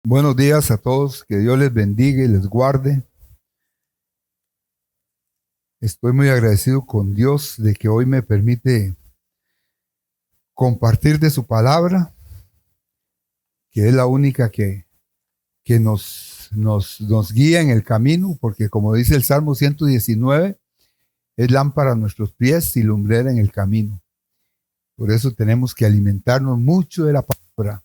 Buenos días a todos, que Dios les bendiga y les guarde. Estoy muy agradecido con Dios de que hoy me permite compartir de su palabra, que es la única que nos guía en el camino, porque como dice el Salmo 119, es lámpara a nuestros pies y lumbrera en el camino. Por eso tenemos que alimentarnos mucho de la palabra,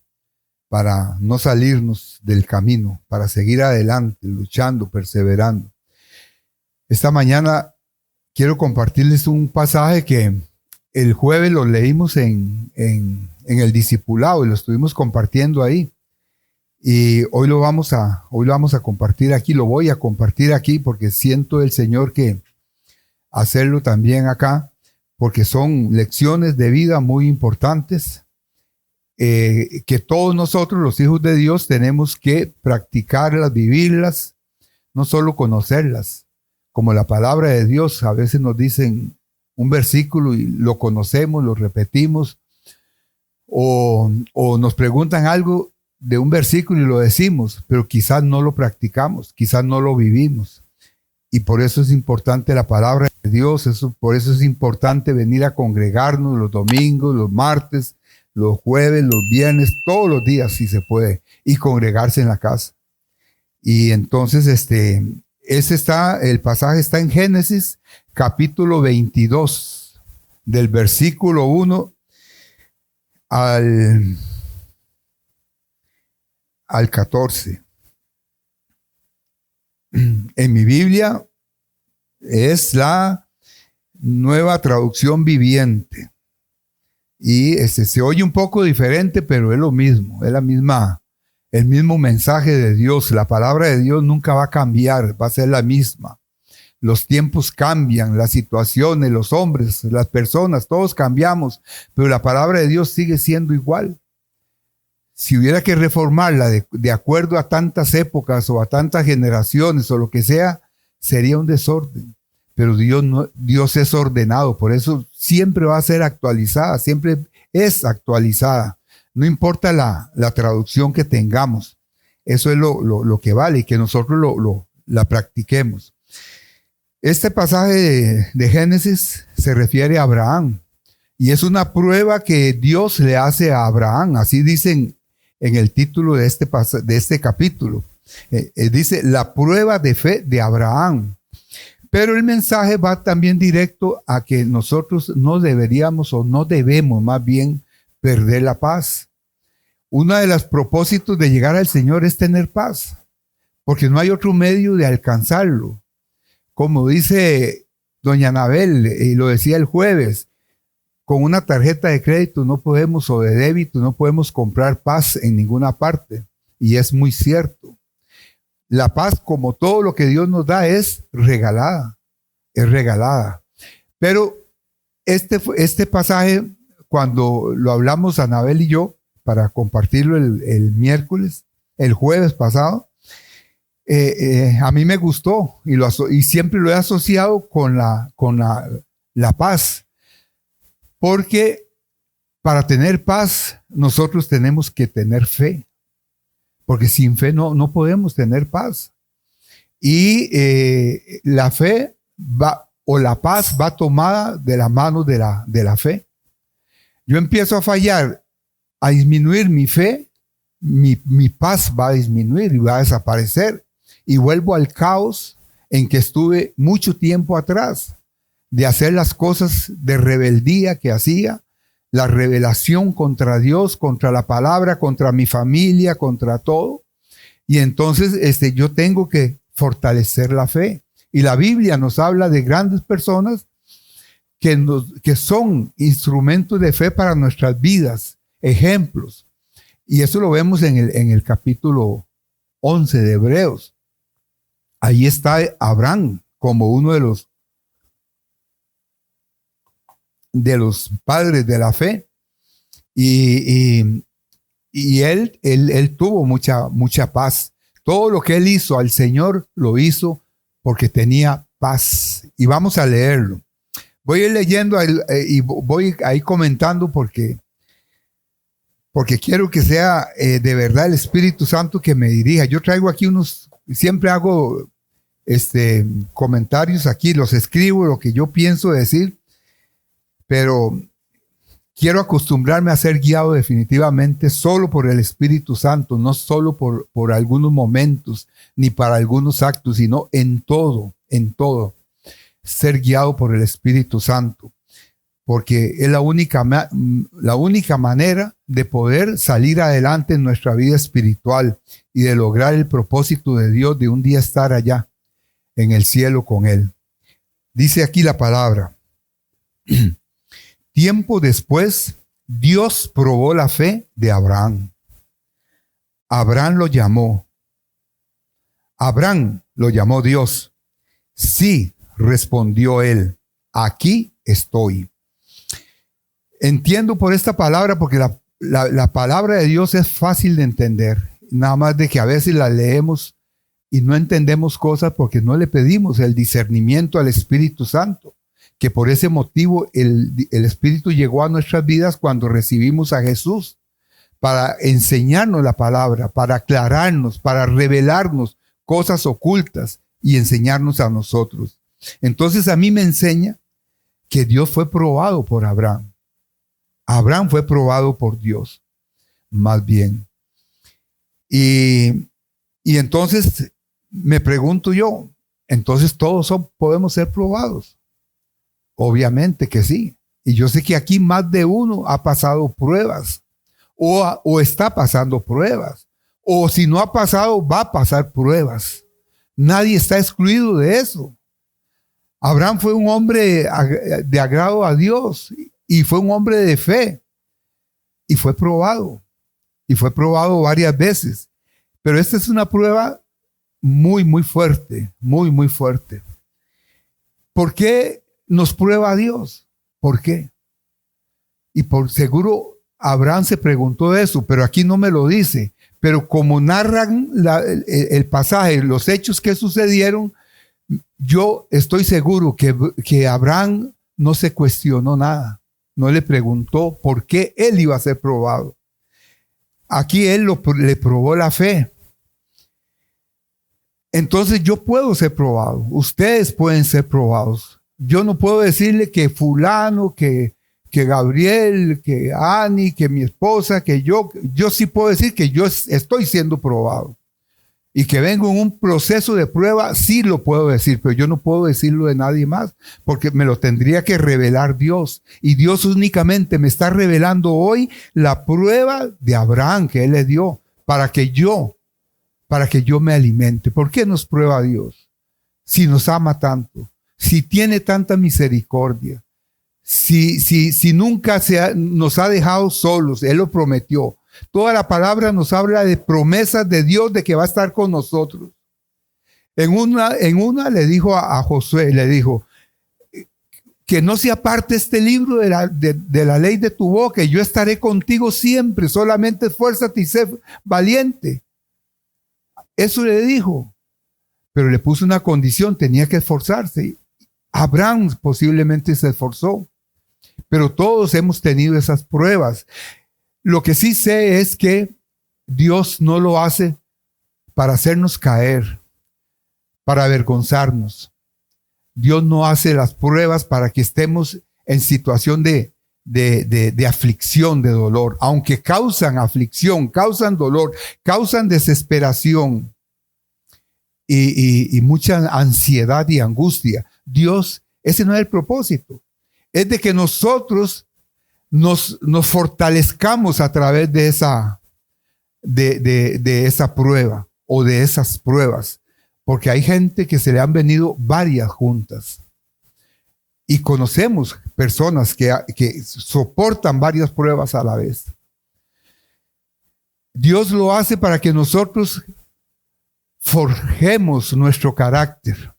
para no salirnos del camino, para seguir adelante, luchando, perseverando. Esta mañana quiero compartirles un pasaje que el jueves lo leímos en el discipulado y lo estuvimos compartiendo ahí. Y hoy lo vamos a compartir aquí, lo voy a compartir aquí porque siento el Señor que hacerlo también acá, porque son lecciones de vida muy importantes. Que todos nosotros, los hijos de Dios, tenemos que practicarlas, vivirlas, no solo conocerlas, como la palabra de Dios. A veces nos dicen un versículo y lo conocemos, lo repetimos, o nos preguntan algo de un versículo y lo decimos, pero quizás no lo practicamos, quizás no lo vivimos. Y por eso es importante la palabra de Dios, por eso es importante venir a congregarnos los domingos, los martes, los jueves, los viernes, todos los días si se puede, y congregarse en la casa. Y entonces el pasaje está en Génesis capítulo 22, del versículo 1 al 14. En mi Biblia es la Nueva Traducción Viviente. Y se oye un poco diferente, pero es lo mismo, es el mismo mensaje de Dios. La palabra de Dios nunca va a cambiar, va a ser la misma. Los tiempos cambian, las situaciones, los hombres, las personas, todos cambiamos, pero la palabra de Dios sigue siendo igual. Si hubiera que reformarla de acuerdo a tantas épocas o a tantas generaciones o lo que sea, sería un desorden. Pero Dios es ordenado, por eso siempre va a ser actualizada, siempre es actualizada. No importa la traducción que tengamos, eso es lo que vale y que nosotros la practiquemos. Este pasaje de Génesis se refiere a Abraham y es una prueba que Dios le hace a Abraham, así dicen en el título de este capítulo. Dice la prueba de fe de Abraham. Pero el mensaje va también directo a que nosotros no deberíamos o no debemos más bien perder la paz. Uno de los propósitos de llegar al Señor es tener paz, porque no hay otro medio de alcanzarlo. Como dice doña Anabel, y lo decía el jueves, con una tarjeta de crédito no podemos, o de débito, no podemos comprar paz en ninguna parte. Y es muy cierto. La paz, como todo lo que Dios nos da, es regalada. Pero este pasaje, cuando lo hablamos Anabel y yo, para compartirlo el jueves pasado, a mí me gustó y siempre lo he asociado con la paz. Porque para tener paz, nosotros tenemos que tener fe. Porque sin fe no podemos tener paz. Y la fe la paz va tomada de la mano de la fe. Yo empiezo a fallar, a disminuir mi fe, mi paz va a disminuir y va a desaparecer. Y vuelvo al caos en que estuve mucho tiempo atrás, de hacer las cosas de rebeldía que hacía, la rebelación contra Dios, contra la palabra, contra mi familia, contra todo. Y entonces yo tengo que fortalecer la fe. Y la Biblia nos habla de grandes personas que son instrumentos de fe para nuestras vidas, ejemplos. Y eso lo vemos en el capítulo 11 de Hebreos. Ahí está Abraham como uno de los padres de la fe. Y él tuvo mucha paz. Todo lo que él hizo al Señor lo hizo porque tenía paz. Y vamos a leerlo. Voy a ir leyendo y voy ahí comentando porque quiero que sea de verdad el Espíritu Santo que me dirija. Yo traigo aquí siempre hago comentarios aquí, los escribo, lo que yo pienso decir, pero quiero acostumbrarme a ser guiado definitivamente solo por el Espíritu Santo, no solo por algunos momentos, ni para algunos actos, sino en todo, ser guiado por el Espíritu Santo, porque es la única manera de poder salir adelante en nuestra vida espiritual y de lograr el propósito de Dios de un día estar allá en el cielo con Él. Dice aquí la palabra: tiempo después, Dios probó la fe de Abraham. Abraham lo llamó Dios. Sí, respondió él, aquí estoy. Entiendo por esta palabra, porque la palabra de Dios es fácil de entender. Nada más de que a veces la leemos y no entendemos cosas porque no le pedimos el discernimiento al Espíritu Santo, que por ese motivo el Espíritu llegó a nuestras vidas cuando recibimos a Jesús, para enseñarnos la palabra, para aclararnos, para revelarnos cosas ocultas y enseñarnos a nosotros. Entonces a mí me enseña que Dios fue probado por Abraham. Abraham fue probado por Dios, más bien. Y entonces me pregunto yo, entonces todos podemos ser probados. Obviamente que sí. Y yo sé que aquí más de uno ha pasado pruebas o está pasando pruebas. O si no ha pasado, va a pasar pruebas. Nadie está excluido de eso. Abraham fue un hombre de agrado a Dios y fue un hombre de fe y fue probado varias veces. Pero esta es una prueba muy, muy fuerte, muy, muy fuerte. ¿Por qué nos prueba Dios? ¿Por qué? Y por seguro Abraham se preguntó eso, pero aquí no me lo dice. Pero como narran el pasaje, los hechos que sucedieron, yo estoy seguro que Abraham no se cuestionó nada. No le preguntó por qué él iba a ser probado. Aquí él le probó la fe. Entonces yo puedo ser probado. Ustedes pueden ser probados. Yo no puedo decirle que fulano, que Gabriel, que Ani, que mi esposa, que yo sí puedo decir que yo estoy siendo probado. Y que vengo en un proceso de prueba, sí lo puedo decir, pero yo no puedo decirlo de nadie más, porque me lo tendría que revelar Dios. Y Dios únicamente me está revelando hoy la prueba de Abraham que Él le dio para que yo me alimente. ¿Por qué nos prueba Dios? Si nos ama tanto, si tiene tanta misericordia, si nunca nos ha dejado solos, Él lo prometió. Toda la palabra nos habla de promesas de Dios de que va a estar con nosotros. En una le dijo a Josué, le dijo, que no se aparte este libro de la ley de tu boca, y yo estaré contigo siempre, solamente esfuérzate y sé valiente. Eso le dijo, pero le puso una condición, tenía que esforzarse. Abraham posiblemente se esforzó, pero todos hemos tenido esas pruebas. Lo que sí sé es que Dios no lo hace para hacernos caer, para avergonzarnos. Dios no hace las pruebas para que estemos en situación de aflicción, de dolor, aunque causan aflicción, causan dolor, causan desesperación y mucha ansiedad y angustia. Dios, ese no es el propósito. Es de que nosotros nos fortalezcamos a través de esa prueba o de esas pruebas, porque hay gente que se le han venido varias juntas. Y conocemos personas que soportan varias pruebas a la vez. Dios lo hace para que nosotros forjemos nuestro carácter.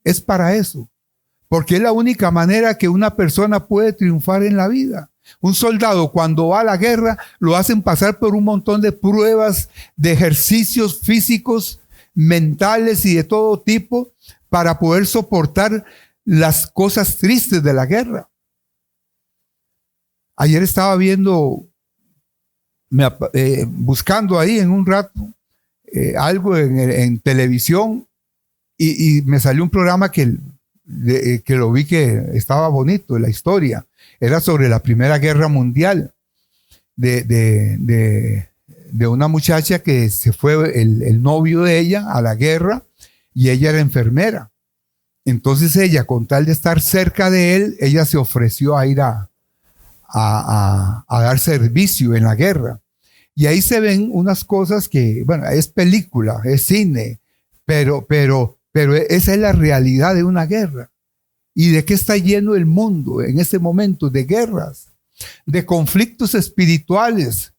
Es para eso. Porque es la única manera que una persona puede triunfar en la vida. Un soldado cuando va a la guerra lo hacen pasar por un montón de pruebas, de ejercicios físicos, mentales y de todo tipo para poder soportar las cosas tristes de la guerra. Ayer estaba viendo, buscando ahí en un rato algo en televisión y me salió un programa que lo vi que estaba bonito, la historia. Era sobre la Primera Guerra Mundial de una muchacha que se fue el novio de ella a la guerra y ella era enfermera. Entonces ella, con tal de estar cerca de él, ella se ofreció a ir a dar servicio en la guerra. Y ahí se ven unas cosas que, bueno, es película, es cine, pero esa es la realidad de una guerra. ¿Y de qué está lleno el mundo en este momento? De guerras, de conflictos espirituales,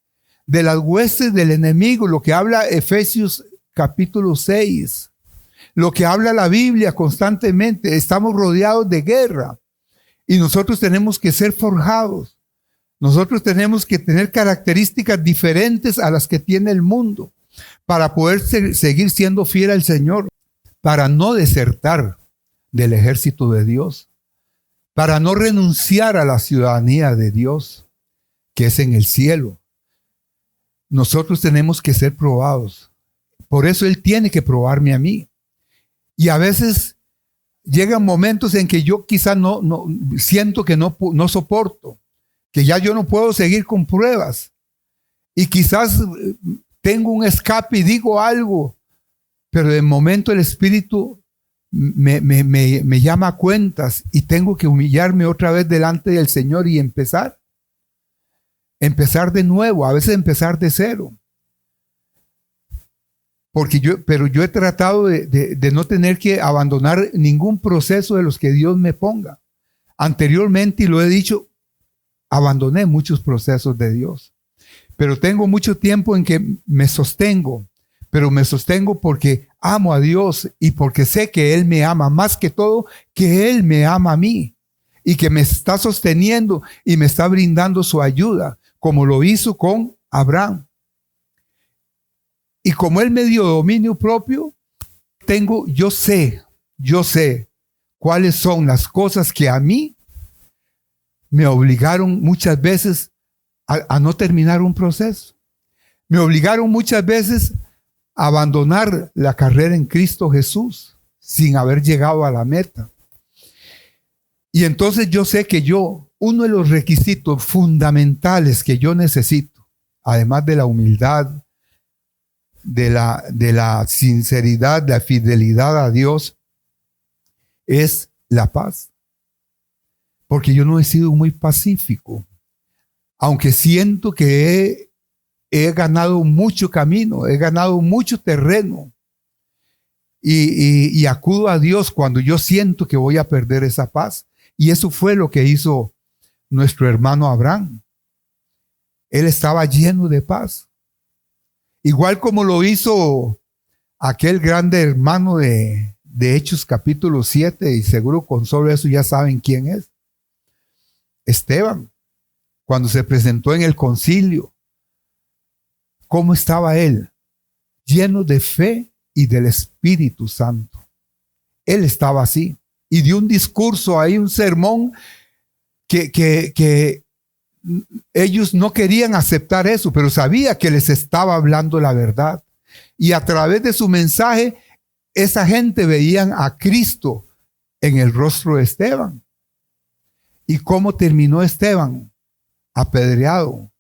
de las huestes del enemigo, lo que habla Efesios capítulo 6, lo que habla la Biblia constantemente. Estamos rodeados de guerra y nosotros tenemos que ser forjados. Nosotros tenemos que tener características diferentes a las que tiene el mundo para poder seguir siendo fiel al Señor, para no desertar del ejército de Dios, para no renunciar a la ciudadanía de Dios, que es en el cielo. Nosotros tenemos que ser probados. Por eso Él tiene que probarme a mí. Y a veces llegan momentos en que yo quizá no siento que no soporto, que ya yo no puedo seguir con pruebas. Y quizás tengo un escape y digo algo, pero de momento el Espíritu me llama a cuentas y tengo que humillarme otra vez delante del Señor y empezar de nuevo, a veces empezar de cero. Pero yo he tratado de no tener que abandonar ningún proceso de los que Dios me ponga. Anteriormente, y lo he dicho, abandoné muchos procesos de Dios. Pero tengo mucho tiempo en que me sostengo. Pero me sostengo porque amo a Dios y porque sé que Él me ama más que todo, que Él me ama a mí. Y que me está sosteniendo y me está brindando su ayuda, como lo hizo con Abraham. Y como Él me dio dominio propio, yo sé cuáles son las cosas que a mí me obligaron muchas veces a no terminar un proceso. Me obligaron muchas veces a abandonar la carrera en Cristo Jesús sin haber llegado a la meta. Y entonces yo sé que uno de los requisitos fundamentales que yo necesito, además de la humildad, de la sinceridad, de la fidelidad a Dios, es la paz. Porque yo no he sido muy pacífico, aunque siento que he ganado mucho camino, he ganado mucho terreno y acudo a Dios cuando yo siento que voy a perder esa paz. Y eso fue lo que hizo nuestro hermano Abraham. Él estaba lleno de paz. Igual como lo hizo aquel grande hermano de Hechos capítulo 7, y seguro con solo eso ya saben quién es. Esteban, cuando se presentó en el concilio, ¿cómo estaba él? Lleno de fe y del Espíritu Santo. Él estaba así. Y dio un discurso ahí, un sermón que ellos no querían aceptar eso, pero sabía que les estaba hablando la verdad. Y a través de su mensaje, esa gente veían a Cristo en el rostro de Esteban. ¿Y cómo terminó Esteban? Apedreado.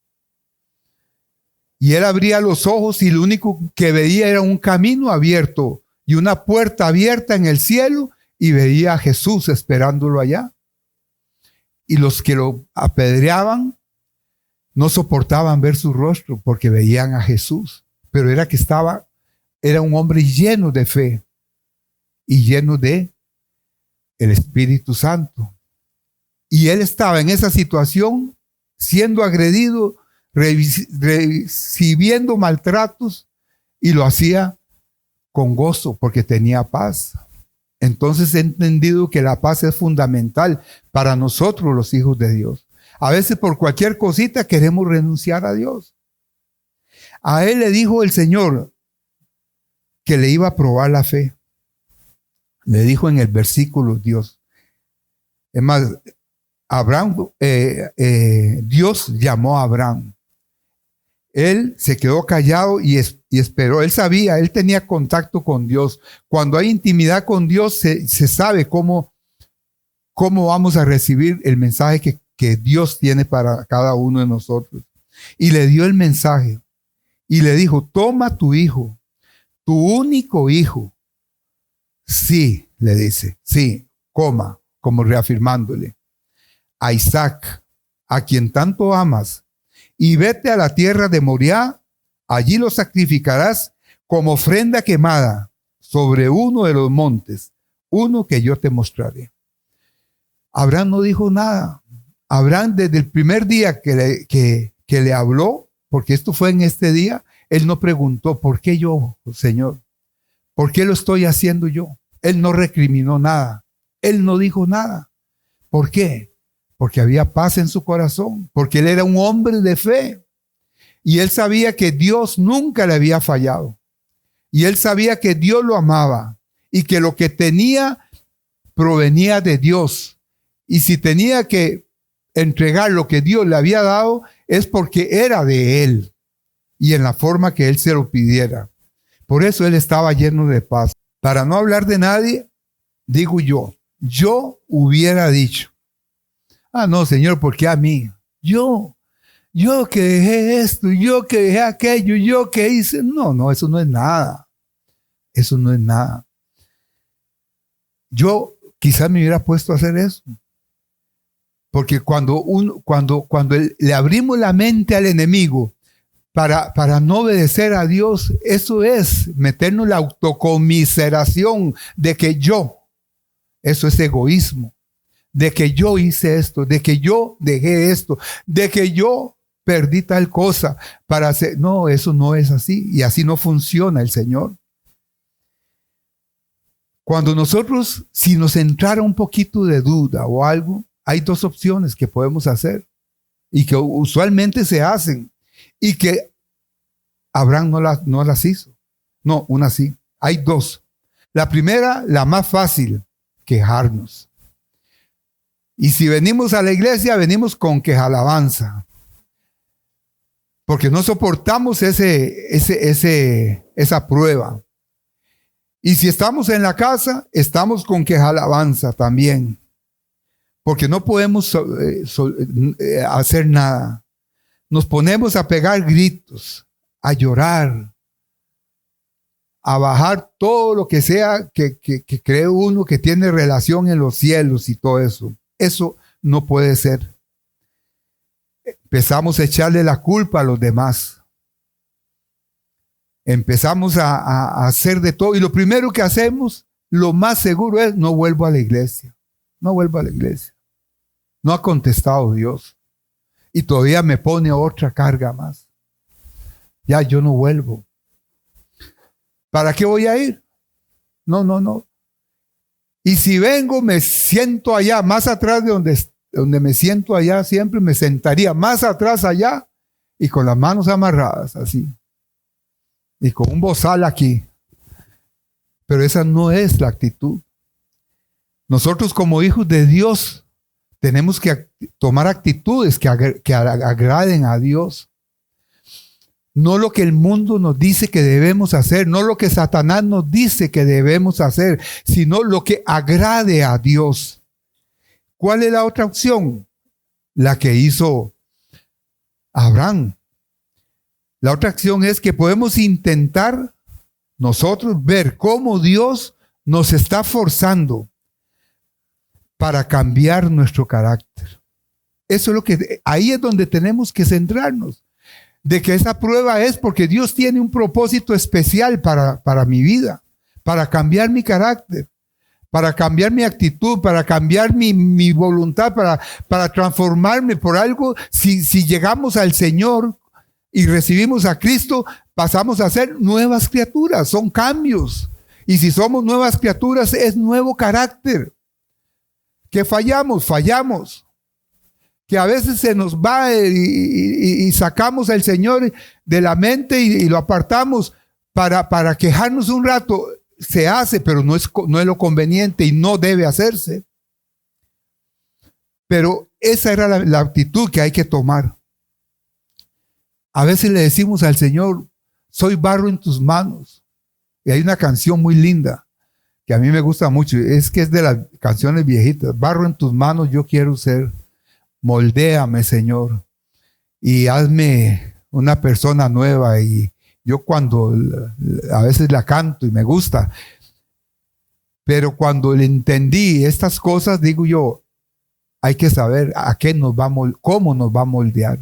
Y él abría los ojos y lo único que veía era un camino abierto y una puerta abierta en el cielo, y veía a Jesús esperándolo allá. Y los que lo apedreaban no soportaban ver su rostro porque veían a Jesús. Pero era un hombre lleno de fe y lleno de el Espíritu Santo. Y él estaba en esa situación, siendo agredido, recibiendo maltratos, y lo hacía con gozo porque tenía paz. Entonces he entendido que la paz es fundamental para nosotros los hijos de Dios. A veces por cualquier cosita queremos renunciar a Dios. A él le dijo el Señor que le iba a probar la fe. Le dijo en el versículo Dios. Es más, Dios llamó a Abraham. Él se quedó callado y esperó. Él sabía, él tenía contacto con Dios. Cuando hay intimidad con Dios, se sabe cómo vamos a recibir el mensaje que Dios tiene para cada uno de nosotros. Y le dio el mensaje. Y le dijo, toma tu hijo, tu único hijo. Sí, le dice, sí, como reafirmándole. A Isaac, a quien tanto amas, y vete a la tierra de Moriah, allí lo sacrificarás como ofrenda quemada sobre uno de los montes, uno que yo te mostraré. Abraham no dijo nada. Abraham desde el primer día que le habló, porque esto fue en este día, él no preguntó, ¿por qué yo, Señor? ¿Por qué lo estoy haciendo yo? Él no recriminó nada. Él no dijo nada. ¿Por qué? Porque había paz en su corazón, porque él era un hombre de fe. Y él sabía que Dios nunca le había fallado. Y él sabía que Dios lo amaba y que lo que tenía provenía de Dios. Y si tenía que entregar lo que Dios le había dado, es porque era de él y en la forma que él se lo pidiera. Por eso él estaba lleno de paz. Para no hablar de nadie, digo yo hubiera dicho, no, Señor, ¿por qué a mí? Yo que dejé esto, yo que dejé aquello, yo que hice. No, eso no es nada. Eso no es nada. Yo quizás me hubiera puesto a hacer eso. Porque cuando le abrimos la mente al enemigo para no obedecer a Dios, eso es meternos la autocomiseración de que eso es egoísmo. De que yo hice esto, de que yo dejé esto, de que yo perdí tal cosa para hacer. No, eso no es así y así no funciona el Señor. Cuando nosotros, si nos entrara un poquito de duda o algo, hay dos opciones que podemos hacer y que usualmente se hacen y que Abraham no las hizo. No, una sí. Hay dos. La primera, la más fácil, quejarnos. Y si venimos a la iglesia, venimos con quejalabanza. Porque no soportamos esa prueba. Y si estamos en la casa, estamos con quejalabanza también. Porque no podemos hacer nada. Nos ponemos a pegar gritos, a llorar, a bajar todo lo que sea que cree uno que tiene relación en los cielos y todo eso. Eso no puede ser. Empezamos a echarle la culpa a los demás. Empezamos a hacer de todo. Y lo primero que hacemos, lo más seguro es, no vuelvo a la iglesia. No vuelvo a la iglesia. No ha contestado Dios. Y todavía me pone otra carga más. Ya yo no vuelvo. ¿Para qué voy a ir? No. Y si vengo, me siento allá, más atrás de donde me siento allá, siempre me sentaría más atrás allá y con las manos amarradas, así. Y con un bozal aquí. Pero esa no es la actitud. Nosotros como hijos de Dios tenemos que tomar actitudes que agraden a Dios. No lo que el mundo nos dice que debemos hacer, no lo que Satanás nos dice que debemos hacer, sino lo que agrade a Dios. ¿Cuál es la otra opción? La que hizo Abraham. La otra opción es que podemos intentar nosotros ver cómo Dios nos está forzando para cambiar nuestro carácter. Eso es lo que, ahí es donde tenemos que centrarnos. De que esa prueba es porque Dios tiene un propósito especial para mi vida, para cambiar mi carácter, para cambiar mi actitud, para cambiar mi voluntad, para transformarme por algo. Si llegamos al Señor y recibimos a Cristo, pasamos a ser nuevas criaturas, son cambios. Y si somos nuevas criaturas, es nuevo carácter. Que fallamos. Que a veces se nos va y sacamos al Señor de la mente y lo apartamos para quejarnos un rato. Se hace, pero no es lo conveniente y no debe hacerse. Pero esa era la actitud que hay que tomar. A veces le decimos al Señor, soy barro en tus manos. Y hay una canción muy linda que a mí me gusta mucho. Es de las canciones viejitas. Barro en tus manos yo quiero ser. Moldéame, Señor. Y hazme una persona nueva. Y yo cuando a veces la canto y me gusta. Pero cuando le entendí estas cosas, digo yo, hay que saber cómo nos va a moldear.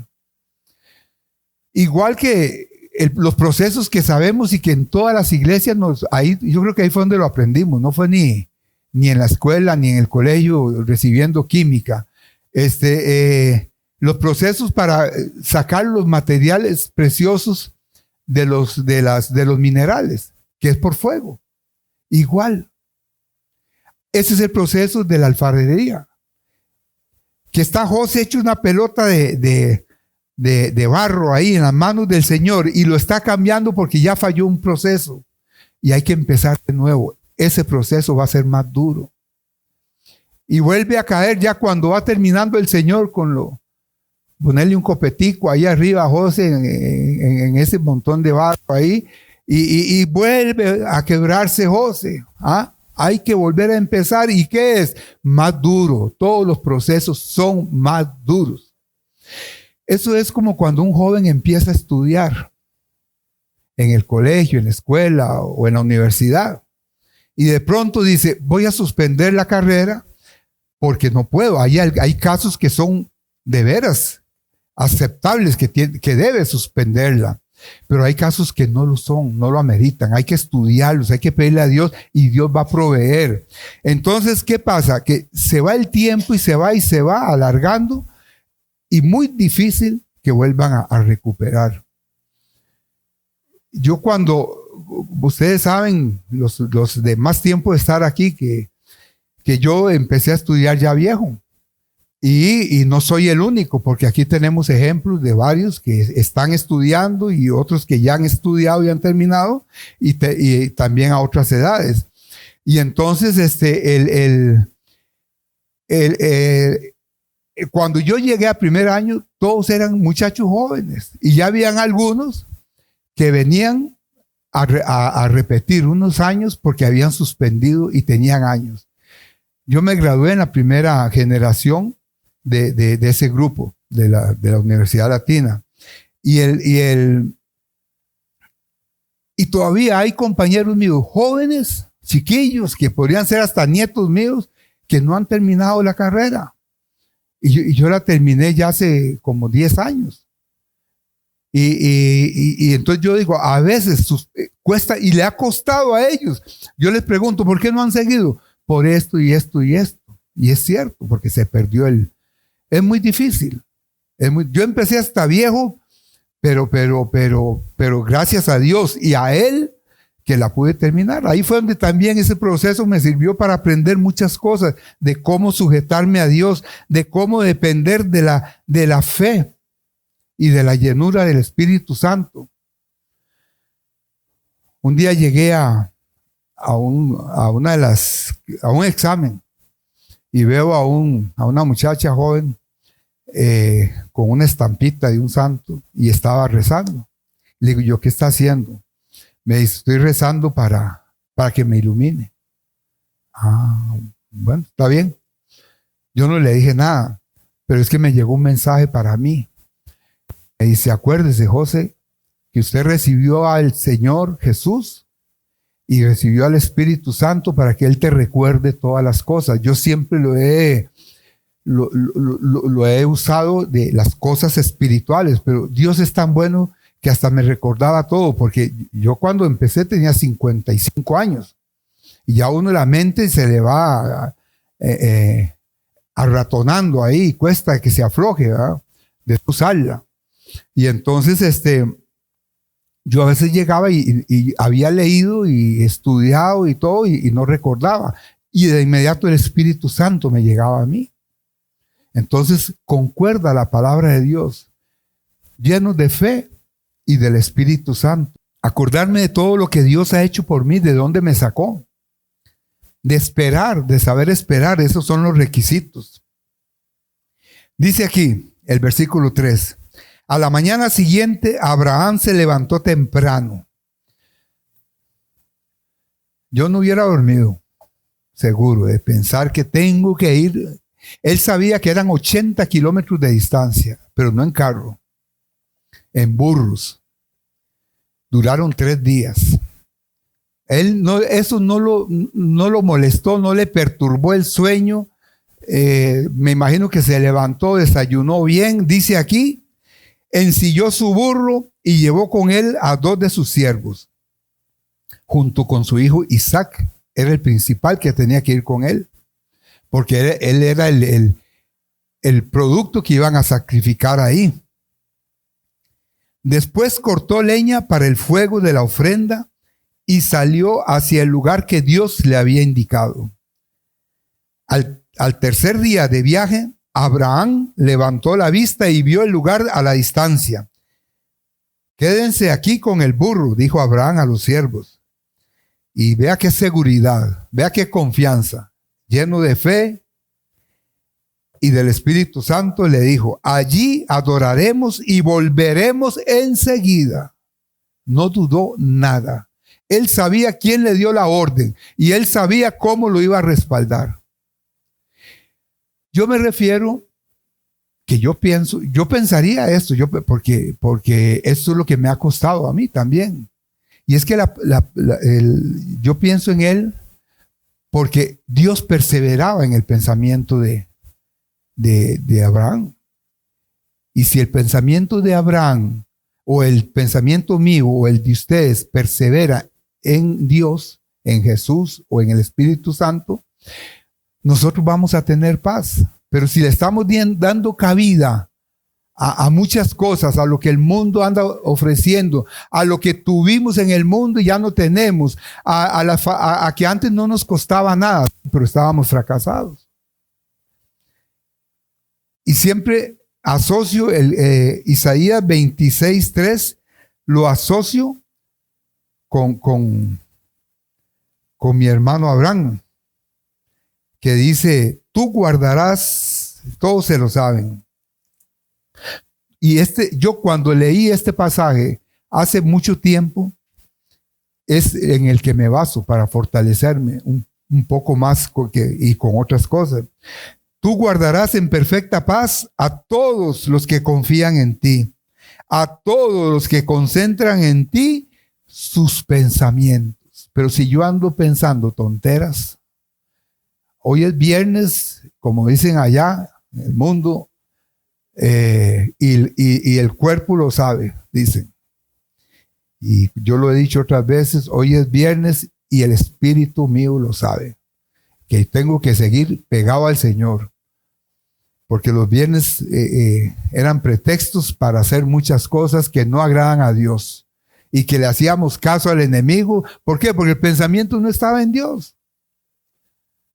Igual que los procesos que sabemos y que en todas las iglesias yo creo que ahí fue donde lo aprendimos, no fue ni en la escuela ni en el colegio recibiendo química. Los procesos para sacar los materiales preciosos de los minerales, que es por fuego. Igual. Ese es el proceso de la alfarería. Que está José hecho una pelota de barro ahí en las manos del Señor y lo está cambiando porque ya falló un proceso y hay que empezar de nuevo. Ese proceso va a ser más duro y vuelve a caer ya cuando va terminando el Señor ponerle un copetico ahí arriba a José en ese montón de barro ahí y vuelve a quebrarse José. Hay que volver a empezar. ¿Y qué es? Más duro. Todos los procesos son más duros. Eso es como cuando un joven empieza a estudiar en el colegio, en la escuela o en la universidad. Y de pronto dice, voy a suspender la carrera porque no puedo. Hay casos que son de veras aceptables, que debe suspenderla. Pero hay casos que no lo son, no lo ameritan. Hay que estudiarlos, hay que pedirle a Dios y Dios va a proveer. Entonces, ¿qué pasa? Que se va el tiempo y se va alargando. Y muy difícil que vuelvan a recuperar. Yo ustedes saben, los de más tiempo de estar aquí, que yo empecé a estudiar ya viejo. Y no soy el único, porque aquí tenemos ejemplos de varios que están estudiando y otros que ya han estudiado y han terminado, y también a otras edades. Y entonces, cuando yo llegué a primer año, todos eran muchachos jóvenes y ya habían algunos que venían a repetir unos años porque habían suspendido y tenían años. Yo me gradué en la primera generación de ese grupo de la Universidad Latina y todavía hay compañeros míos jóvenes, chiquillos, que podrían ser hasta nietos míos, que no han terminado la carrera. Y yo la terminé ya hace como 10 años. Y entonces yo digo, a veces cuesta y le ha costado a ellos. Yo les pregunto, ¿por qué no han seguido? Por esto y esto y esto. Y es cierto, porque se perdió es muy difícil. Yo empecé hasta viejo, pero gracias a Dios y a Él que la pude terminar. Ahí fue donde también ese proceso me sirvió para aprender muchas cosas, de cómo sujetarme a Dios, de cómo depender de la fe y de la llenura del Espíritu Santo. Un día llegué a un examen y veo a una muchacha joven con una estampita de un santo y estaba rezando. Le digo yo, ¿qué está haciendo? Me dice, estoy rezando para que me ilumine. Bueno, está bien. Yo no le dije nada, pero es que me llegó un mensaje para mí. Me dice, acuérdese, José, que usted recibió al Señor Jesús y recibió al Espíritu Santo para que Él te recuerde todas las cosas. Yo siempre lo he usado de las cosas espirituales, pero Dios es tan bueno que hasta me recordaba todo, porque yo cuando empecé tenía 55 años Y ya uno la mente se le va arratonando ahí, cuesta que se afloje, ¿verdad? De usarla. Y entonces yo a veces llegaba y había leído y estudiado y todo y no recordaba. Y de inmediato el Espíritu Santo me llegaba a mí. Entonces concuerda la palabra de Dios, llenos de fe y del Espíritu Santo. Acordarme de todo lo que Dios ha hecho por mí, de dónde me sacó. De esperar, de saber esperar, esos son los requisitos. Dice aquí el versículo 3. A la mañana siguiente, Abraham se levantó temprano. Yo no hubiera dormido, seguro, de pensar que tengo que ir. Él sabía que eran 80 kilómetros de distancia, pero no en carro, en burros. Duraron 3 días. Él eso no lo molestó, no le perturbó el sueño. Me imagino que se levantó, desayunó bien. Dice aquí, ensilló su burro y llevó con él a 2 de sus siervos, junto con su hijo Isaac. Era el principal que tenía que ir con él, porque él era el producto que iban a sacrificar ahí. Después cortó leña para el fuego de la ofrenda y salió hacia el lugar que Dios le había indicado. Al tercer día de viaje, Abraham levantó la vista y vio el lugar a la distancia. Quédense aquí con el burro, dijo Abraham a los siervos. Y vea qué seguridad, vea qué confianza, lleno de fe y del Espíritu Santo, le dijo, allí adoraremos y volveremos enseguida. No dudó nada. Él sabía quién le dio la orden y él sabía cómo lo iba a respaldar. Yo me refiero que yo pensaría esto, porque esto es lo que me ha costado a mí también. Y es que yo pienso en él porque Dios perseveraba en el pensamiento de Abraham. Y si el pensamiento de Abraham o el pensamiento mío o el de ustedes persevera en Dios, en Jesús o en el Espíritu Santo, nosotros vamos a tener paz. Pero si le estamos dando cabida a muchas cosas, a lo que el mundo anda ofreciendo, a lo que tuvimos en el mundo y ya no tenemos, a que antes no nos costaba nada, pero estábamos fracasados. Y siempre asocio Isaías 26:3, lo asocio con mi hermano Abraham, que dice, tú guardarás, todos se lo saben. Y yo cuando leí este pasaje hace mucho tiempo, es en el que me baso para fortalecerme un poco más y con otras cosas. Tú guardarás en perfecta paz a todos los que confían en ti, a todos los que concentran en ti sus pensamientos. Pero si yo ando pensando tonteras, hoy es viernes, como dicen allá en el mundo, y el cuerpo lo sabe, dicen. Y yo lo he dicho otras veces, hoy es viernes y el espíritu mío lo sabe, que tengo que seguir pegado al Señor, porque los viernes eran pretextos para hacer muchas cosas que no agradan a Dios y que le hacíamos caso al enemigo. ¿Por qué? Porque el pensamiento no estaba en Dios.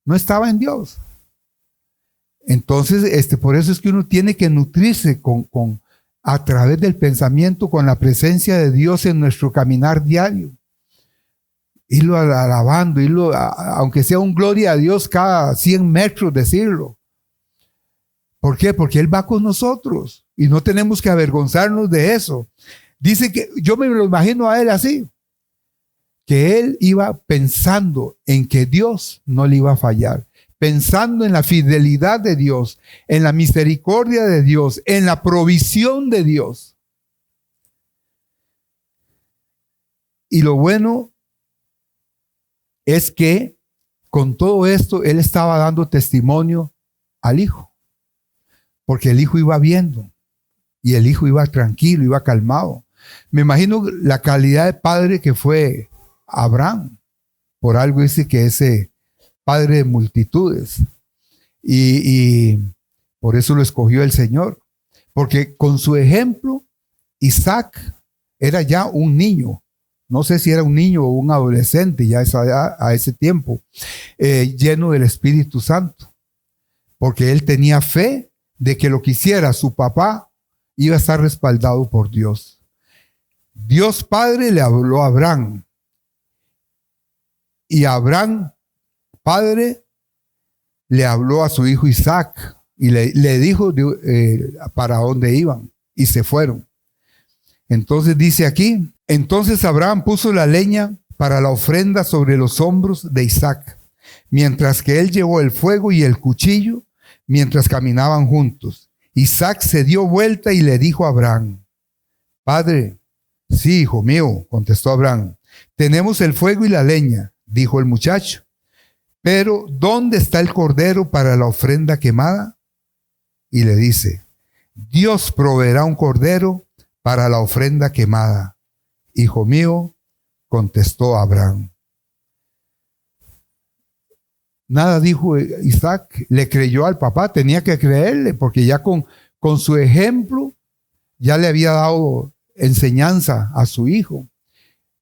No estaba en Dios. Entonces, por eso es que uno tiene que nutrirse a través del pensamiento, con la presencia de Dios en nuestro caminar diario. Irlo alabando, aunque sea un gloria a Dios cada 100 metros, decirlo. ¿Por qué? Porque Él va con nosotros y no tenemos que avergonzarnos de eso. Dice que yo me lo imagino a Él así, que Él iba pensando en que Dios no le iba a fallar, pensando en la fidelidad de Dios, en la misericordia de Dios, en la provisión de Dios. Y lo bueno es que con todo esto Él estaba dando testimonio al Hijo, porque el Hijo iba viendo y el Hijo iba tranquilo, iba calmado. Me imagino la calidad de padre que fue Abraham, Por algo dice que ese padre de multitudes. Y por eso lo escogió el Señor. Porque con su ejemplo, Isaac era ya un niño. No sé si era un niño o un adolescente ya a ese tiempo, lleno del Espíritu Santo. Porque él tenía fe de que lo que hiciera su papá iba a estar respaldado por Dios. Dios Padre le habló a Abraham. Y Abraham, Padre, le habló a su hijo Isaac y le dijo para dónde iban, y se fueron. Entonces dice aquí, entonces Abraham puso la leña para la ofrenda sobre los hombros de Isaac, mientras que él llevó el fuego y el cuchillo, mientras caminaban juntos. Isaac se dio vuelta y le dijo a Abraham, Padre. Sí, hijo mío, contestó Abraham, tenemos el fuego y la leña, dijo el muchacho, pero ¿dónde está el cordero para la ofrenda quemada? Y le dice, Dios proveerá un cordero para la ofrenda quemada. Hijo mío, contestó Abraham. Nada dijo Isaac, le creyó al papá, tenía que creerle, porque ya con su ejemplo ya le había dado enseñanza a su hijo.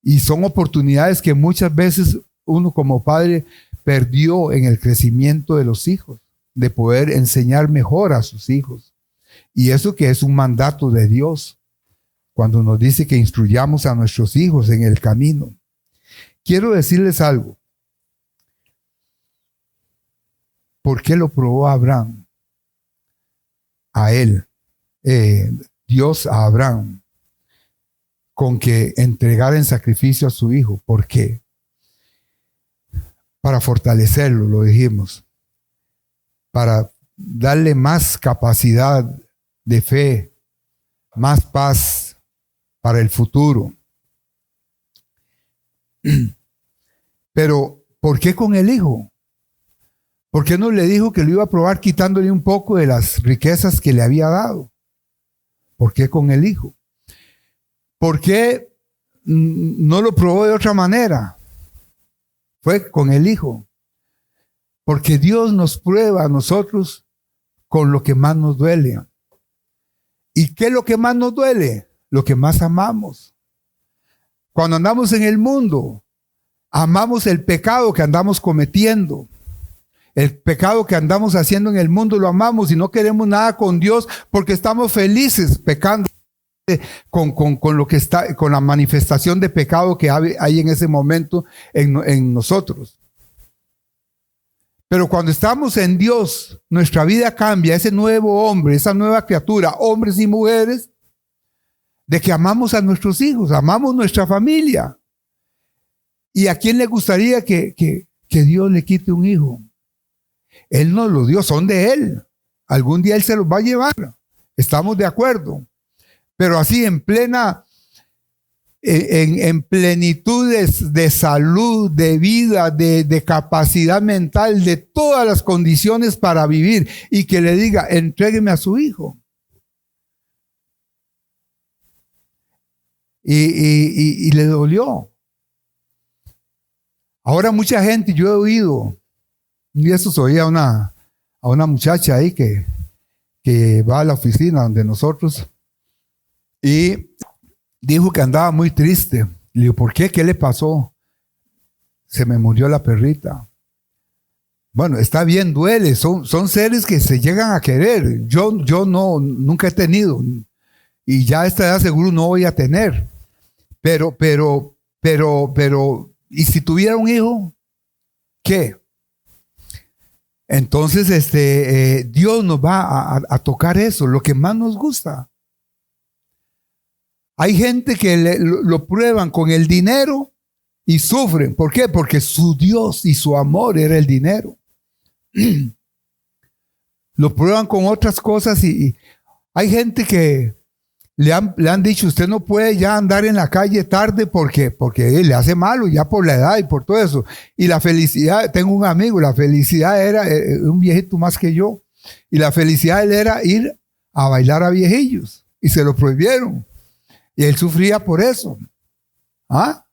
Y son oportunidades que muchas veces uno como padre perdió en el crecimiento de los hijos, de poder enseñar mejor a sus hijos. Y eso que es un mandato de Dios, cuando nos dice que instruyamos a nuestros hijos en el camino. Quiero decirles algo. ¿Por qué lo probó Abraham? A él, Dios a Abraham, con que entregara en sacrificio a su hijo. ¿Por qué? Para fortalecerlo, lo dijimos. Para darle más capacidad de fe, más paz para el futuro. Pero, ¿por qué con el hijo? ¿Por qué no le dijo que lo iba a probar quitándole un poco de las riquezas que le había dado? ¿Por qué con el hijo? ¿Por qué no lo probó de otra manera? Fue con el hijo. Porque Dios nos prueba a nosotros con lo que más nos duele. ¿Y qué es lo que más nos duele? Lo que más amamos. Cuando andamos en el mundo, amamos el pecado que andamos cometiendo. El pecado que andamos haciendo en el mundo lo amamos y no queremos nada con Dios porque estamos felices pecando con lo que está, con la manifestación de pecado que hay en ese momento en nosotros. Pero cuando estamos en Dios, nuestra vida cambia, ese nuevo hombre, esa nueva criatura, hombres y mujeres, de que amamos a nuestros hijos, amamos nuestra familia. ¿Y a quién le gustaría que Dios le quite un hijo? Él nos lo dio, son de Él. Algún día Él se los va a llevar. Estamos de acuerdo. Pero así en plenitud de salud, de vida, de capacidad mental, de todas las condiciones para vivir, y que le diga, entrégueme a su hijo. Y le dolió. Ahora mucha gente, yo he oído, y eso se oía a una muchacha ahí que va a la oficina donde nosotros, y dijo que andaba muy triste. Le digo, ¿por qué? ¿Qué le pasó? Se me murió la perrita. Bueno, está bien, duele. Son seres que se llegan a querer. Yo nunca he tenido. Y ya a esta edad seguro no voy a tener. Pero, ¿y si tuviera un hijo? ¿Qué? Entonces, Dios nos va a tocar eso, lo que más nos gusta. Hay gente que lo prueban con el dinero y sufren. ¿Por qué? Porque su Dios y su amor era el dinero. Lo prueban con otras cosas y hay gente que le han dicho, usted no puede ya andar en la calle tarde porque le hace malo ya por la edad y por todo eso. Y la felicidad, tengo un amigo, la felicidad era un viejito más que yo. Y la felicidad de él era ir a bailar a viejillos. Y se lo prohibieron. Y él sufría por eso. ¿Ah?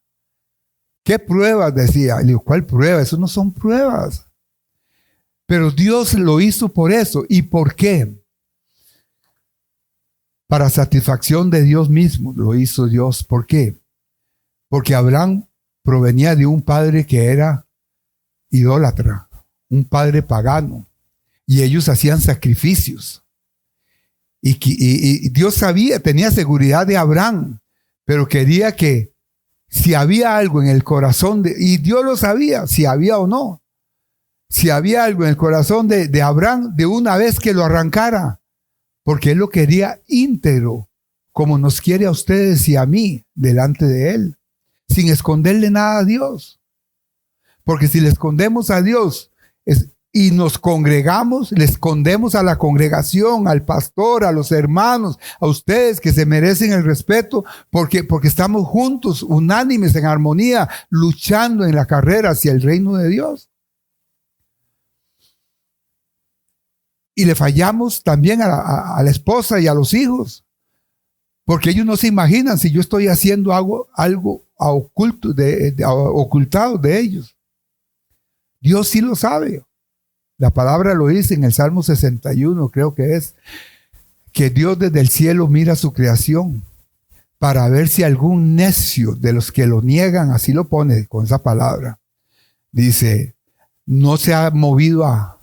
¿Qué pruebas? Decía. Le digo, ¿cuál prueba? Eso no son pruebas. Pero Dios lo hizo por eso. ¿Y por qué? Para satisfacción de Dios mismo lo hizo Dios. ¿Por qué? Porque Abraham provenía de un padre que era idólatra, un padre pagano, y ellos hacían sacrificios. Y Dios sabía, tenía seguridad de Abraham, pero quería que si había algo en el corazón y Dios lo sabía, si había o no, si había algo en el corazón de Abraham, de una vez que lo arrancara, porque Él lo quería íntegro, como nos quiere a ustedes y a mí, delante de Él, sin esconderle nada a Dios. Porque si le escondemos a Dios y nos congregamos, le escondemos a la congregación, al pastor, a los hermanos, a ustedes que se merecen el respeto, porque estamos juntos, unánimes, en armonía, luchando en la carrera hacia el reino de Dios. Y le fallamos también a la esposa y a los hijos, porque ellos no se imaginan si yo estoy haciendo algo ocultado de ellos. Dios sí lo sabe. La palabra lo dice en el Salmo 61, creo que es, que Dios desde el cielo mira su creación para ver si algún necio de los que lo niegan, así lo pone con esa palabra, dice, no se ha movido a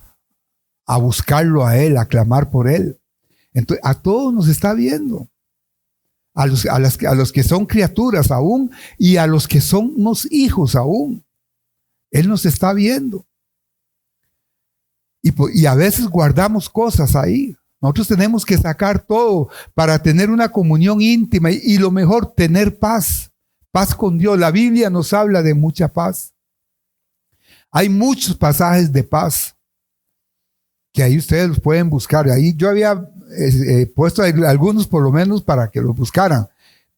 buscarlo a Él, a clamar por Él. Entonces, a todos nos está viendo. A los que son criaturas aún y a los que somos hijos aún. Él nos está viendo. Y a veces guardamos cosas ahí. Nosotros tenemos que sacar todo para tener una comunión íntima y lo mejor, tener paz. Paz con Dios. La Biblia nos habla de mucha paz. Hay muchos pasajes de paz que ahí ustedes los pueden buscar. Ahí yo había puesto algunos por lo menos para que los buscaran.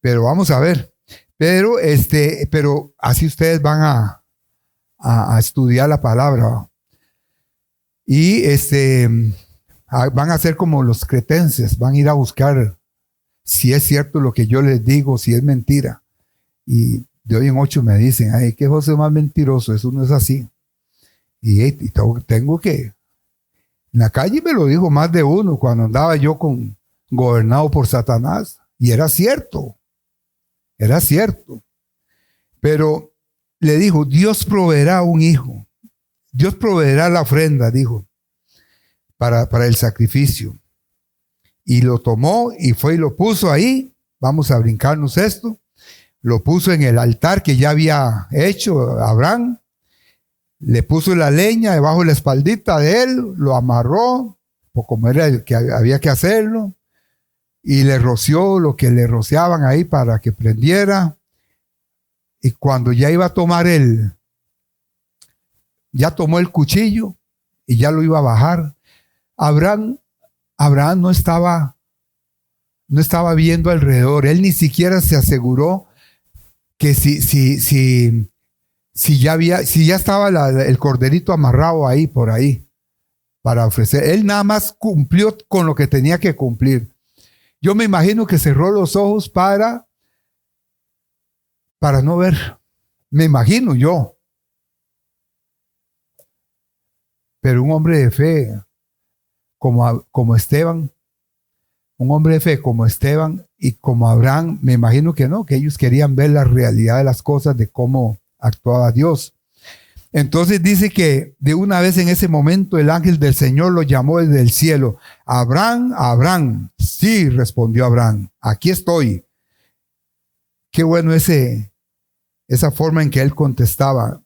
Pero vamos a ver. Pero así ustedes van a estudiar la palabra. Y van a ser como los cretenses, van a ir a buscar si es cierto lo que yo les digo, si es mentira. Y de hoy en 8 me dicen, ay, que José es más mentiroso, eso no es así. Y tengo que, en la calle me lo dijo más de uno cuando andaba yo gobernado por Satanás. Y era cierto. Pero le dijo, Dios proveerá un hijo. Dios proveerá la ofrenda, dijo, para el sacrificio. Y lo tomó y fue y lo puso ahí. Vamos a brincarnos esto. Lo puso en el altar que ya había hecho Abraham. Le puso la leña debajo de la espaldita de él. Lo amarró, como era el que había que hacerlo. Y le roció lo que le rociaban ahí para que prendiera. Y cuando ya iba a tomar ya tomó el cuchillo y ya lo iba a bajar. Abraham no estaba viendo alrededor. Él ni siquiera se aseguró que si ya estaba el corderito amarrado ahí, por ahí, para ofrecer. Él nada más cumplió con lo que tenía que cumplir. Yo me imagino que cerró los ojos para no ver. Me imagino yo. Pero un hombre de fe como Esteban, y como Abraham, me imagino que no, que ellos querían ver la realidad de las cosas, de cómo actuaba Dios. Entonces dice que de una vez en ese momento el ángel del Señor lo llamó desde el cielo. Abraham, Abraham. Sí, respondió Abraham, aquí estoy. Qué bueno esa forma en que él contestaba.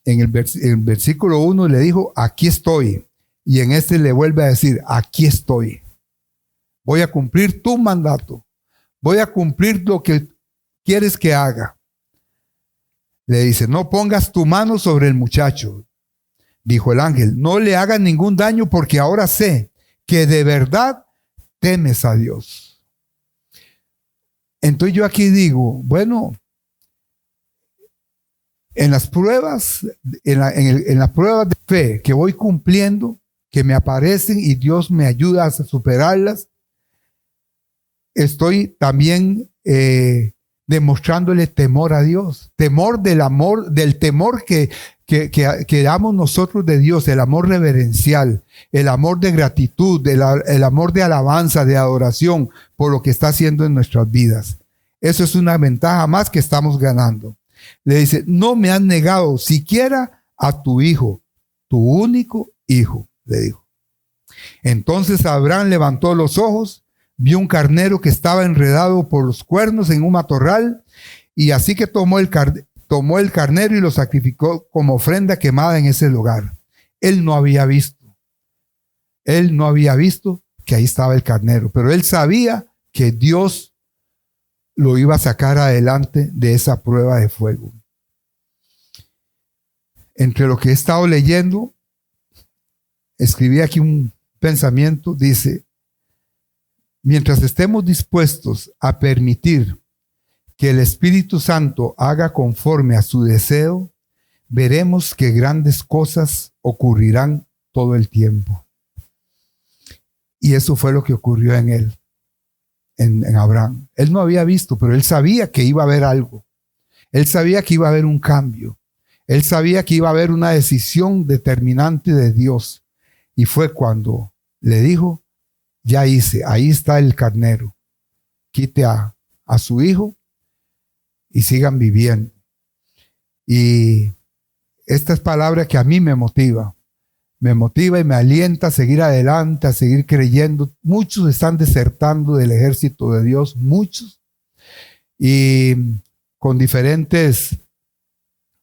En el versículo 1 le dijo, aquí estoy. Y en este le vuelve a decir, aquí estoy. Voy a cumplir tu mandato. Voy a cumplir lo que quieres que haga. Le dice, no pongas tu mano sobre el muchacho. Dijo el ángel, no le hagas ningún daño porque ahora sé que de verdad temes a Dios. Entonces yo aquí digo, bueno, en las pruebas, en las pruebas de fe que voy cumpliendo, que me aparecen y Dios me ayuda a superarlas, estoy también demostrándole temor a Dios, temor del amor, del temor que damos nosotros de Dios, el amor reverencial, el amor de gratitud, el amor de alabanza, de adoración por lo que está haciendo en nuestras vidas. Eso es una ventaja más que estamos ganando. Le dice, no me has negado siquiera a tu hijo, tu único hijo, le dijo. Entonces Abraham levantó los ojos, vio un carnero que estaba enredado por los cuernos en un matorral, y así que tomó el carnero y lo sacrificó como ofrenda quemada en ese lugar. Él no había visto que ahí estaba el carnero, pero él sabía que Dios lo iba a sacar adelante de esa prueba de fuego. Entre lo que he estado leyendo, escribí aquí un pensamiento, dice: mientras estemos dispuestos a permitir que el Espíritu Santo haga conforme a su deseo, veremos que grandes cosas ocurrirán todo el tiempo. Y eso fue lo que ocurrió en él, en Abraham. Él no había visto, pero él sabía que iba a haber algo. Él sabía que iba a haber un cambio. Él sabía que iba a haber una decisión determinante de Dios. Y fue cuando le dijo: ya hice, ahí está el carnero. Quite a su hijo y sigan viviendo. Y esta es palabra que a mí me motiva y me alienta a seguir adelante, a seguir creyendo. Muchos están desertando del ejército de Dios, muchos, y con diferentes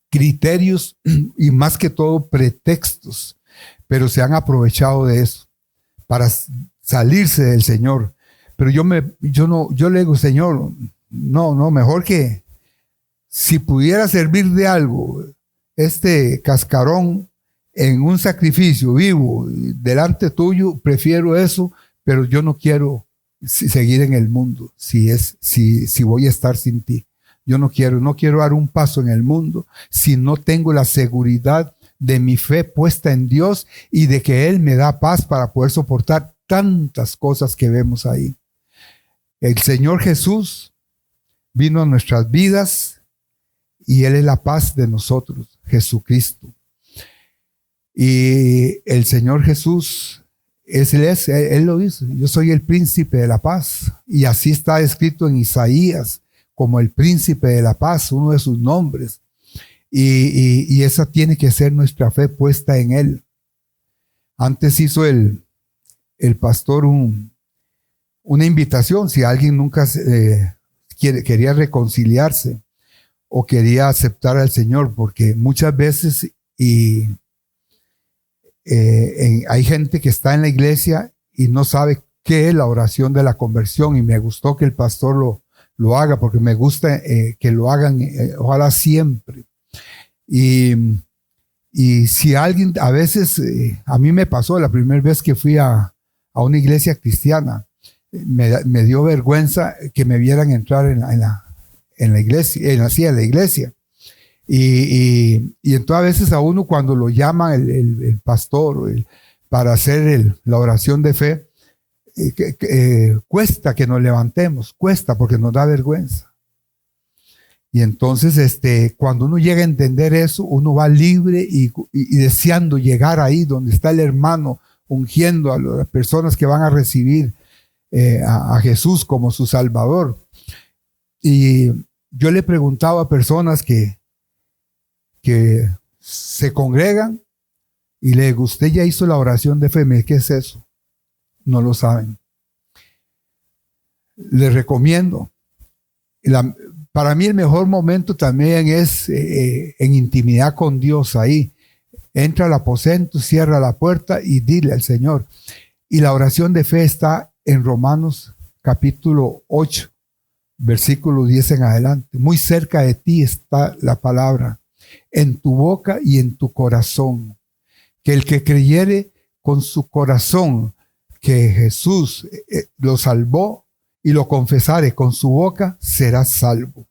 criterios y más que todo pretextos, pero se han aprovechado de eso para salirse del Señor. Pero yo le digo: Señor, no, mejor que si pudiera servir de algo este cascarón en un sacrificio vivo delante tuyo, prefiero eso, pero yo no quiero seguir en el mundo si voy a estar sin ti. Yo no quiero dar un paso en el mundo si no tengo la seguridad de mi fe puesta en Dios y de que Él me da paz para poder soportar tantas cosas que vemos ahí. El Señor Jesús vino a nuestras vidas y Él es la paz de nosotros, Jesucristo. Y el Señor Jesús, Él lo dice: yo soy el príncipe de la paz. Y así está escrito en Isaías, como el príncipe de la paz, uno de sus nombres. Y esa tiene que ser nuestra fe puesta en Él. Antes hizo el pastor una invitación, si alguien nunca quería reconciliarse o quería aceptar al Señor, porque muchas veces hay gente que está en la iglesia y no sabe qué es la oración de la conversión, y me gustó que el pastor lo haga, porque me gusta que lo hagan, ojalá siempre. Y si alguien, a veces, a mí me pasó la primera vez que fui a una iglesia cristiana, me dio vergüenza que me vieran entrar en la iglesia, en la iglesia. Y entonces a veces a uno, cuando lo llama el pastor para hacer la oración de fe, cuesta que nos levantemos, cuesta porque nos da vergüenza. Y entonces cuando uno llega a entender eso, uno va libre y deseando llegar ahí donde está el hermano, ungiendo a las personas que van a recibir a Jesús como su Salvador. Y yo le preguntaba a personas que se congregan y le digo: ¿usted ya hizo la oración de fe? ¿Qué es eso? No lo saben. Les recomiendo. Para mí el mejor momento también es en intimidad con Dios. Ahí entra al aposento, cierra la puerta y dile al Señor. Y la oración de fe está en Romanos capítulo 8, versículo 10 en adelante. Muy cerca de ti está la palabra, en tu boca y en tu corazón. Que el que creyere con su corazón que Jesús lo salvó y lo confesare con su boca, será salvo.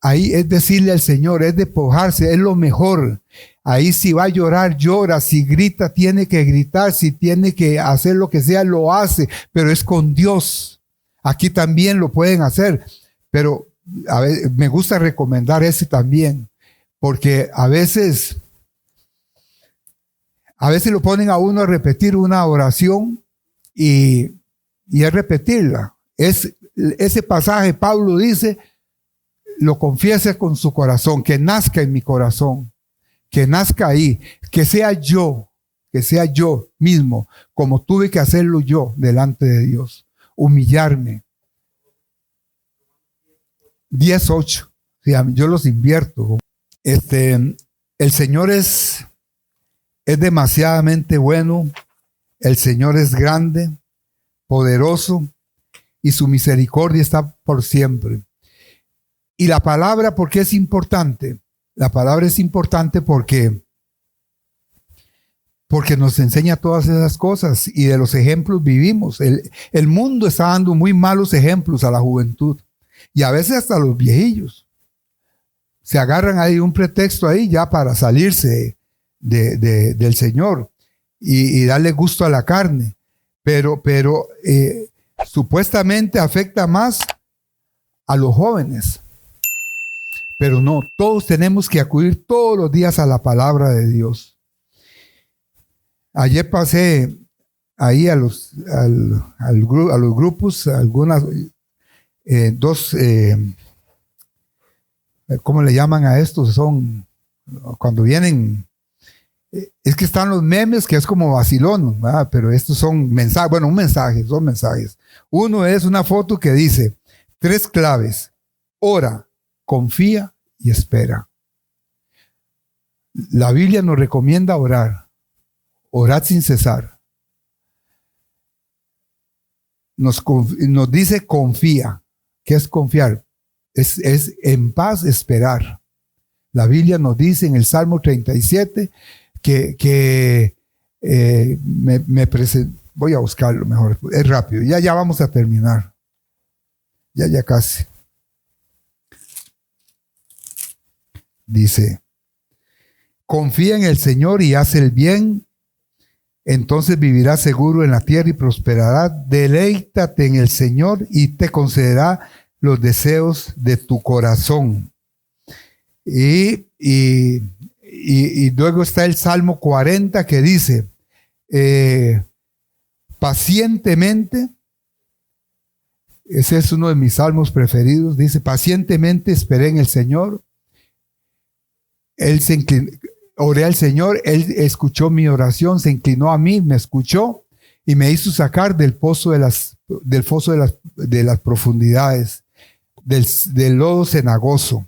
Ahí es decirle al Señor, es despojarse, es lo mejor. Ahí si va a llorar, llora. Si grita, tiene que gritar. Si tiene que hacer lo que sea, lo hace. Pero es con Dios. Aquí también lo pueden hacer. Pero me gusta recomendar ese también, porque a veces lo ponen a uno a repetir una oración y es repetirla. Ese pasaje, Pablo dice, lo confiese con su corazón, que nazca en mi corazón, que nazca ahí, que sea yo mismo, como tuve que hacerlo yo delante de Dios, humillarme. 10:8, yo los invierto. El Señor es demasiadamente bueno, el Señor es grande, poderoso, y su misericordia está por siempre. Y la palabra, ¿por qué es importante? La palabra es importante porque nos enseña todas esas cosas y de los ejemplos vivimos. El mundo está dando muy malos ejemplos a la juventud y a veces hasta a los viejillos. Se agarran ahí un pretexto ahí ya para salirse del Señor y darle gusto a la carne. Pero supuestamente afecta más a los jóvenes. Pero no, todos tenemos que acudir todos los días a la palabra de Dios. Ayer pasé ahí a los grupos, algunas, dos, ¿cómo le llaman a estos? Son, cuando vienen, es que están los memes, que es como vacilón, ¿verdad? Pero estos son mensajes, bueno, son mensajes. Uno es una foto que dice, 3 claves, ora, confía y espera. La Biblia nos recomienda orar. Orad sin cesar. Nos dice confía. ¿Qué es confiar? Es en paz esperar. La Biblia nos dice en el Salmo 37 que voy a buscarlo mejor. Es rápido. Ya vamos a terminar. Ya casi. Dice, confía en el Señor y haz el bien, entonces vivirás seguro en la tierra y prosperarás. Deleítate en el Señor y te concederá los deseos de tu corazón. Y luego está el Salmo 40 que dice, pacientemente, ese es uno de mis salmos preferidos, dice, pacientemente esperé en el Señor. Oré al Señor, Él escuchó mi oración, se inclinó a mí, me escuchó y me hizo sacar del foso de las profundidades, del lodo cenagoso.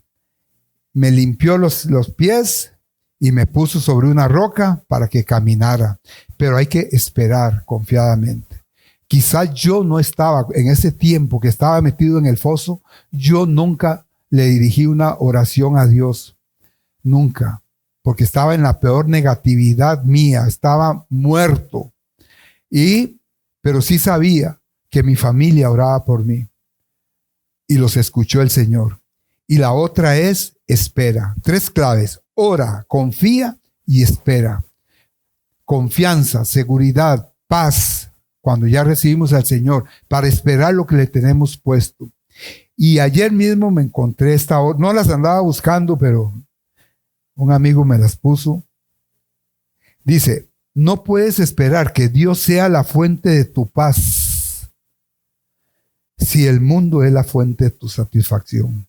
Me limpió los pies y me puso sobre una roca para que caminara. Pero hay que esperar confiadamente. Quizás yo no estaba, en ese tiempo que estaba metido en el foso, yo nunca le dirigí una oración a Dios. Nunca, porque estaba en la peor negatividad mía, estaba muerto. Pero sí sabía que mi familia oraba por mí y los escuchó el Señor. Y la otra es espera. 3 claves: ora, confía y espera. Confianza, seguridad, paz, cuando ya recibimos al Señor, para esperar lo que le tenemos puesto. Y ayer mismo me encontré no las andaba buscando, pero un amigo me las puso. Dice, no puedes esperar que Dios sea la fuente de tu paz si el mundo es la fuente de tu satisfacción.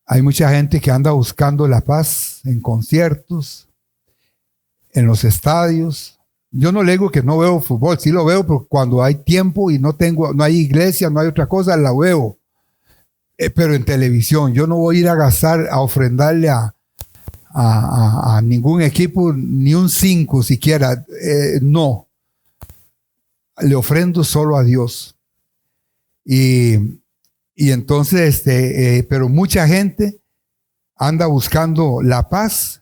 Hay mucha gente que anda buscando la paz en conciertos, en los estadios. Yo no le digo que no veo fútbol, sí lo veo, pero cuando hay tiempo y no hay iglesia, no hay otra cosa, la veo. Pero en televisión, yo no voy a ir a gastar, a ofrendarle a ningún equipo, ni un 5 siquiera, no. Le ofrendo solo a Dios. Y entonces, pero mucha gente anda buscando la paz,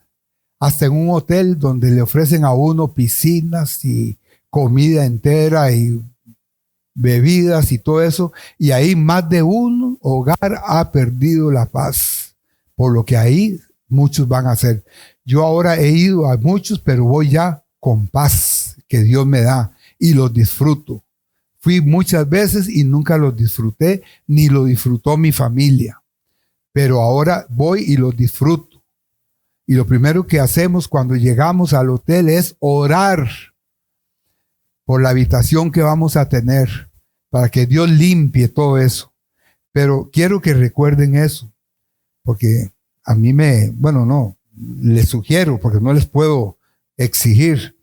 hasta en un hotel donde le ofrecen a uno piscinas y comida entera y bebidas y todo eso, y ahí más de un hogar ha perdido la paz, por lo que ahí muchos van a hacer. Yo ahora he ido a muchos, pero voy ya con paz que Dios me da y los disfruto. Fui muchas veces y nunca los disfruté, ni lo disfrutó mi familia. Pero ahora voy y los disfruto. Y lo primero que hacemos cuando llegamos al hotel es orar por la habitación que vamos a tener, para que Dios limpie todo eso. Pero quiero que recuerden eso, porque a mí les sugiero, porque no les puedo exigir.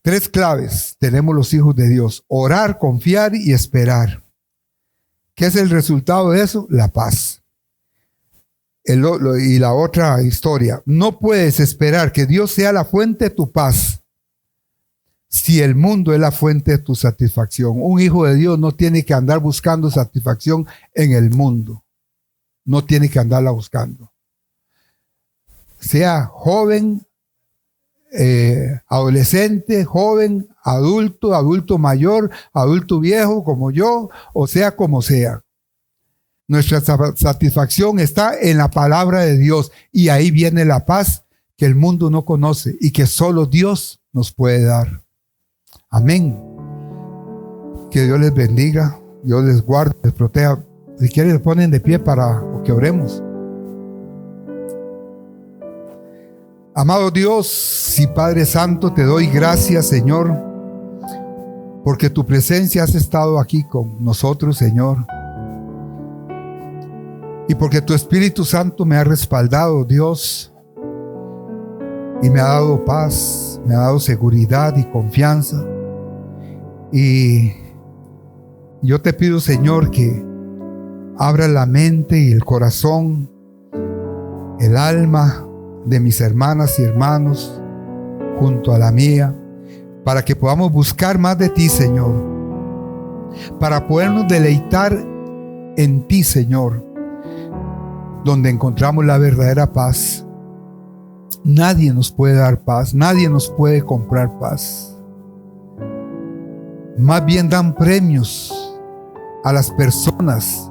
3 claves tenemos los hijos de Dios: orar, confiar y esperar. ¿Qué es el resultado de eso? La paz. Y la otra historia: no puedes esperar que Dios sea la fuente de tu paz si el mundo es la fuente de tu satisfacción. Un hijo de Dios no tiene que andar buscando satisfacción en el mundo. No tiene que andarla buscando. Sea joven, adolescente, joven, adulto, adulto mayor, adulto viejo como yo, o sea como sea. Nuestra satisfacción está en la palabra de Dios, y ahí viene la paz que el mundo no conoce y que solo Dios nos puede dar. Amén. Que Dios les bendiga, Dios les guarde, les proteja. Si quieren, les ponen de pie para que oremos. Amado Dios y Padre Santo, te doy gracias, Señor, porque tu presencia has estado aquí con nosotros, Señor. Y porque tu Espíritu Santo me ha respaldado, Dios, y me ha dado paz, me ha dado seguridad y confianza. Y yo te pido, Señor, que abra la mente y el corazón, el alma de mis hermanas y hermanos junto a la mía, para que podamos buscar más de ti, Señor, para podernos deleitar en ti, Señor, donde encontramos la verdadera paz. Nadie nos puede dar paz, nadie nos puede comprar paz. Más bien dan premios a las personas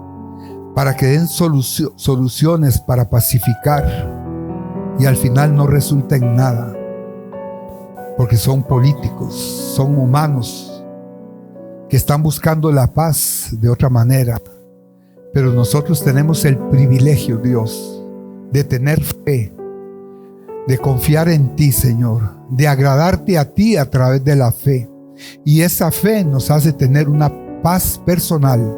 para que den soluciones para pacificar, y al final no resulta en nada, porque son políticos, son humanos que están buscando la paz de otra manera. Pero nosotros tenemos el privilegio, Dios, de tener fe, de confiar en ti, Señor, de agradarte a ti a través de la fe. Y esa fe nos hace tener una paz personal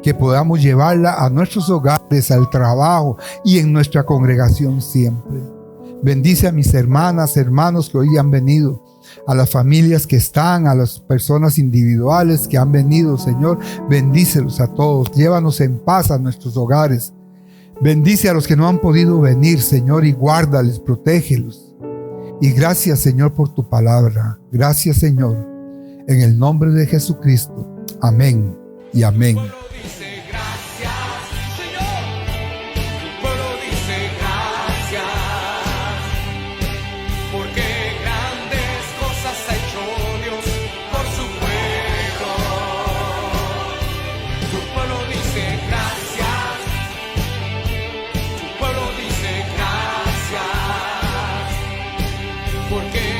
que podamos llevarla a nuestros hogares, al trabajo y en nuestra congregación siempre. Bendice a mis hermanas, hermanos que hoy han venido, a las familias que están, a las personas individuales que han venido, Señor. Bendícelos a todos, llévanos en paz a nuestros hogares. Bendice a los que no han podido venir, Señor, y guárdales, protégelos. Y gracias, Señor, por tu palabra. Gracias, Señor, en el nombre de Jesucristo. Amén y amén. Porque